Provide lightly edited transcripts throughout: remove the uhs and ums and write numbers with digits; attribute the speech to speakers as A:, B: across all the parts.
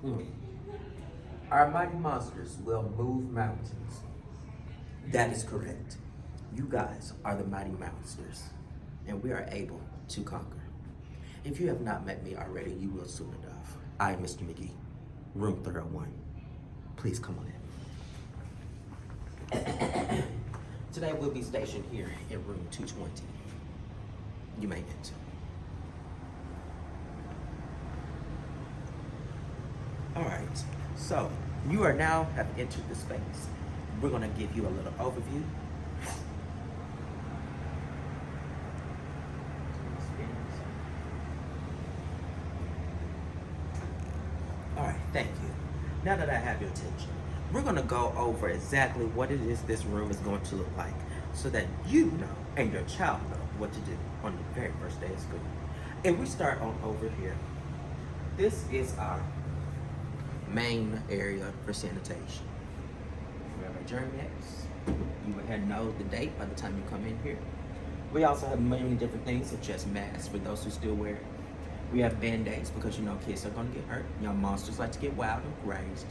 A: Mm. Our mighty monsters will move mountains. That is correct. You guys are the mighty monsters, and we are able to conquer. If you have not met me already, you will soon enough. I am Mr. McGhee, room 301. Please come on in. Today we'll be stationed here in room 220. You may enter. All right, so you are now have entered the space. We're gonna give you a little overview. All right, thank you. Now that I have your attention, we're gonna go over exactly what it is this room is going to look like so that you know and your child know what to do on the very first day of school. If we start on over here, this is our main area for sanitation. We have our Germ-X. You will know the date by the time you come in here. We also have many different things such as masks for those who still wear it. We have Band-Aids because you know kids are going to get hurt. Young monsters like to get wild and crazy.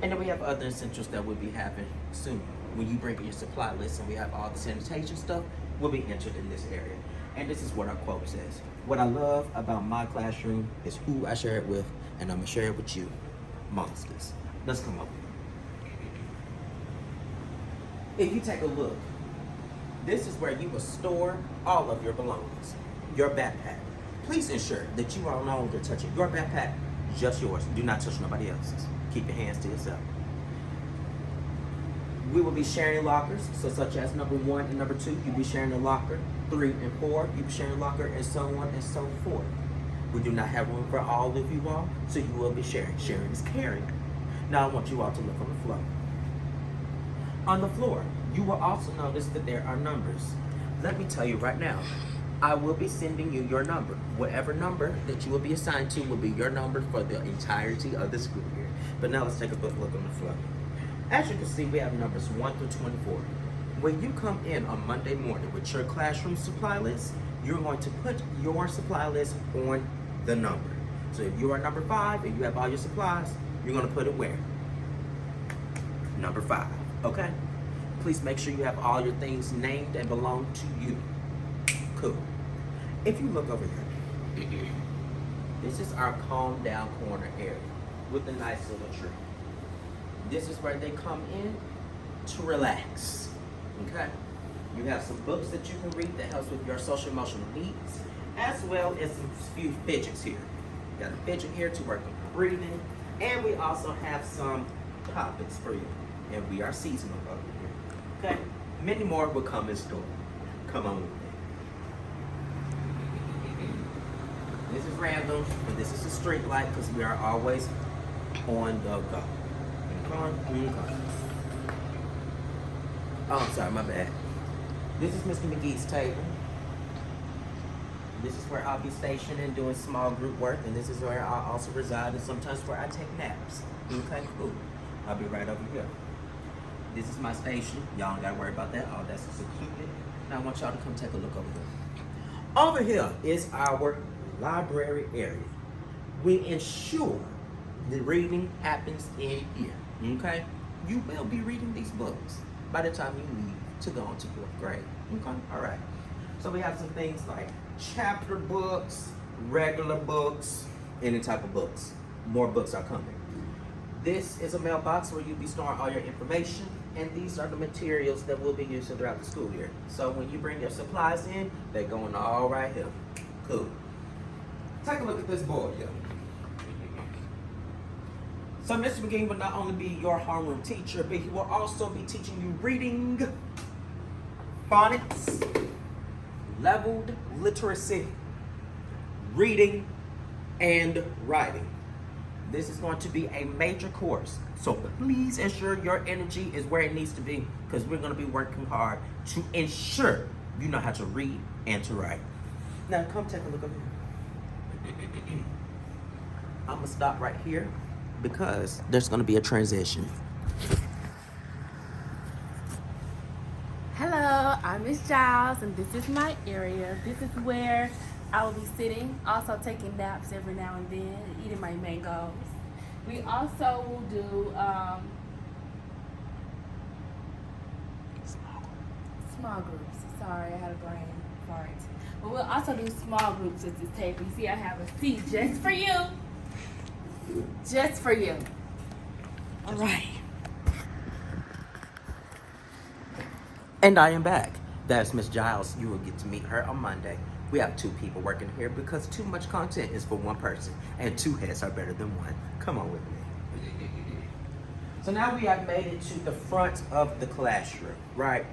A: And then we have other essentials that we'll be having soon. When you bring in your supply list and we have all the sanitation stuff, will be entered in this area. And this is what our quote says. What I love about my classroom is who I share it with, and I'm gonna share it with you, monsters. Let's come over. If you take a look, this is where you will store all of your belongings. Your backpack. Please ensure that you are no longer touching your backpack, just yours. Do not touch nobody else's. Keep your hands to yourself. We will be sharing lockers, so such as number 1 and number 2, you'll be sharing a locker. 3 and 4, you'll be sharing a locker, and so on and so forth. We do not have room for all of you all, so you will be sharing. Sharing is caring. Now I want you all to look on the floor. On the floor, you will also notice that there are numbers. Let me tell you right now, I will be sending you your number. Whatever number that you will be assigned to will be your number for the entirety of the school year. But now let's take a quick look on the floor. As you can see, we have numbers 1 through 24. When you come in on Monday morning with your classroom supply list, you're going to put your supply list on the number. So if you are number 5 and you have all your supplies, you're going to put it where? Number 5, okay? Please make sure you have all your things named and belong to you. Cool. If you look over here, this is our calm down corner area with a nice little tree. This is where they come in to relax, okay? You have some books that you can read that helps with your social emotional needs, as well as some few fidgets here. You got a fidget here to work on breathing, and we also have some topics for you, and we are seasonal over here, okay? Many more will come in store. Come on with me. This is random, and this is a street light because we are always on the go. Oh, I'm sorry, my bad. This is Mr. McGhee's table. This is where I'll be stationed and doing small group work, and this is where I'll also reside, and sometimes where I take naps. Okay, cool. I'll be right over here. This is my station. Y'all don't gotta worry about that. All that's secluded. Now I want y'all to come take a look over here. Over here is our library area. We ensure the reading happens in here. Okay? You will be reading these books by the time you leave to go on to 4th grade. Okay? Alright. So we have some things like chapter books, regular books, any type of books. More books are coming. This is a mailbox where you'll be storing all your information, and these are the materials that will be used throughout the school year. So when you bring your supplies in, they're going all right here. Cool. Take a look at this board here. So Mr. McGhee will not only be your homeroom teacher, but he will also be teaching you reading, phonics, leveled literacy, reading, and writing. This is going to be a major course. So please ensure your energy is where it needs to be, because we're going to be working hard to ensure you know how to read and to write. Now come take a look at me. I'm going to stop right here because there's going to be a transition.
B: Hello, I'm Miss Giles, and this is my area. This is where I will be sitting, also taking naps every now and then, eating my mangoes. We also will do small groups. Sorry, I had a brain fart. But we'll also do small groups at this table. You see, I have a seat just for you. Just for you. All right.
A: And I am back. That's Miss Giles. You will get to meet her on Monday. We have 2 people working here because too much content is for 1 person, and 2 heads are better than 1. Come on with me. So now we have made it to the front of the classroom. Right.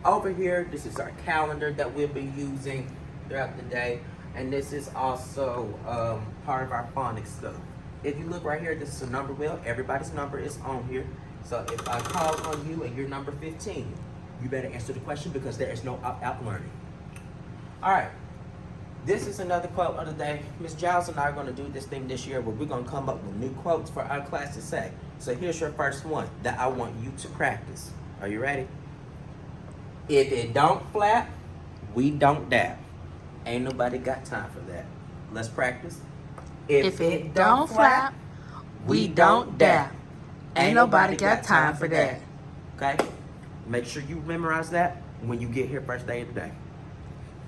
A: Over here, this is our calendar that we'll be using throughout the day, and this is also part of our phonics stuff. If you look right here, this is a number wheel. Everybody's number is on here. So if I call on you and you're number 15, you better answer the question because there is no opt-out learning. All right, this is another quote of the day. Miss Giles and I are going to do this thing this year where we're going to come up with new quotes for our class to say. So here's your first one that I want you to practice. Are you ready? If it don't flap, we don't dab. Ain't nobody got time for that. Let's practice.
B: If it don't flap, we don't dab. Ain't nobody got time for that.
A: Okay? Make sure you memorize that when you get here first day of the day.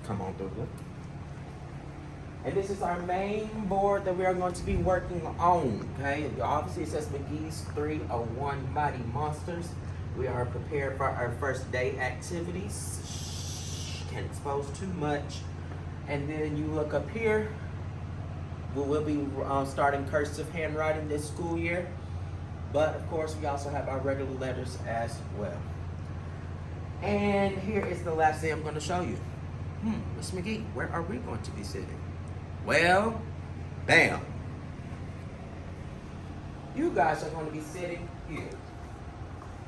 A: Come on through it. And this is our main board that we are going to be working on. Okay? Obviously it says McGhee's 301 Mighty Monsters. We are prepared for our first day activities. Shh, can't expose too much. And then you look up here. We will be starting cursive handwriting this school year. But of course, we also have our regular letters as well. And here is the last thing I'm going to show you. Miss McGhee, where are we going to be sitting? Well, bam. You guys are going to be sitting here.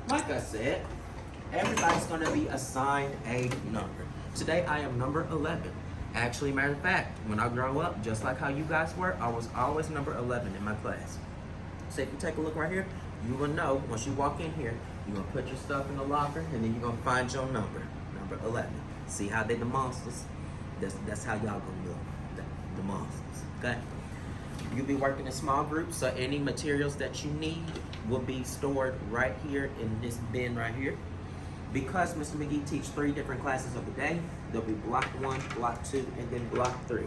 A: Like I said, everybody's going to be assigned a number. Today, I am number 11. Actually, matter of fact, when I grow up, just like how you guys were, I was always number 11 in my class. So if you take a look right here, you will know once you walk in here, you're going to put your stuff in the locker, and then you're going to find your number 11. See how they the monsters? That's how y'all going to look, the monsters, okay? You'll be working in small groups, so any materials that you need will be stored right here in this bin right here. Because Mr. McGhee teaches 3 different classes of the day, there'll be block 1, block 2, and then block 3.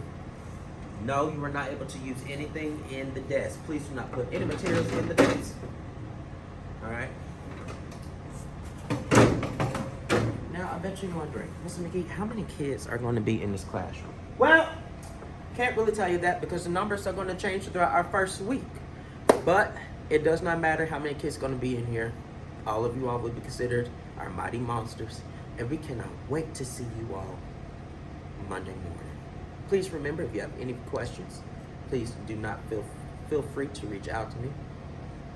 A: No, you are not able to use anything in the desk. Please do not put any materials in the desk. All right? Now, I bet you're wondering, Mr. McGhee, how many kids are going to be in this classroom? Well, can't really tell you that because the numbers are going to change throughout our first week. But it does not matter how many kids are going to be in here. All of you all will be considered our mighty monsters. And we cannot wait to see you all Monday morning. Please remember, if you have any questions, please do not feel free to reach out to me.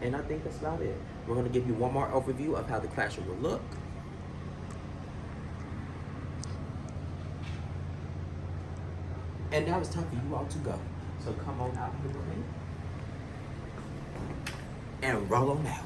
A: And I think that's about it. We're going to give you one more overview of how the classroom will look. And now it's time for you all to go. So come on out here with me and roll on out.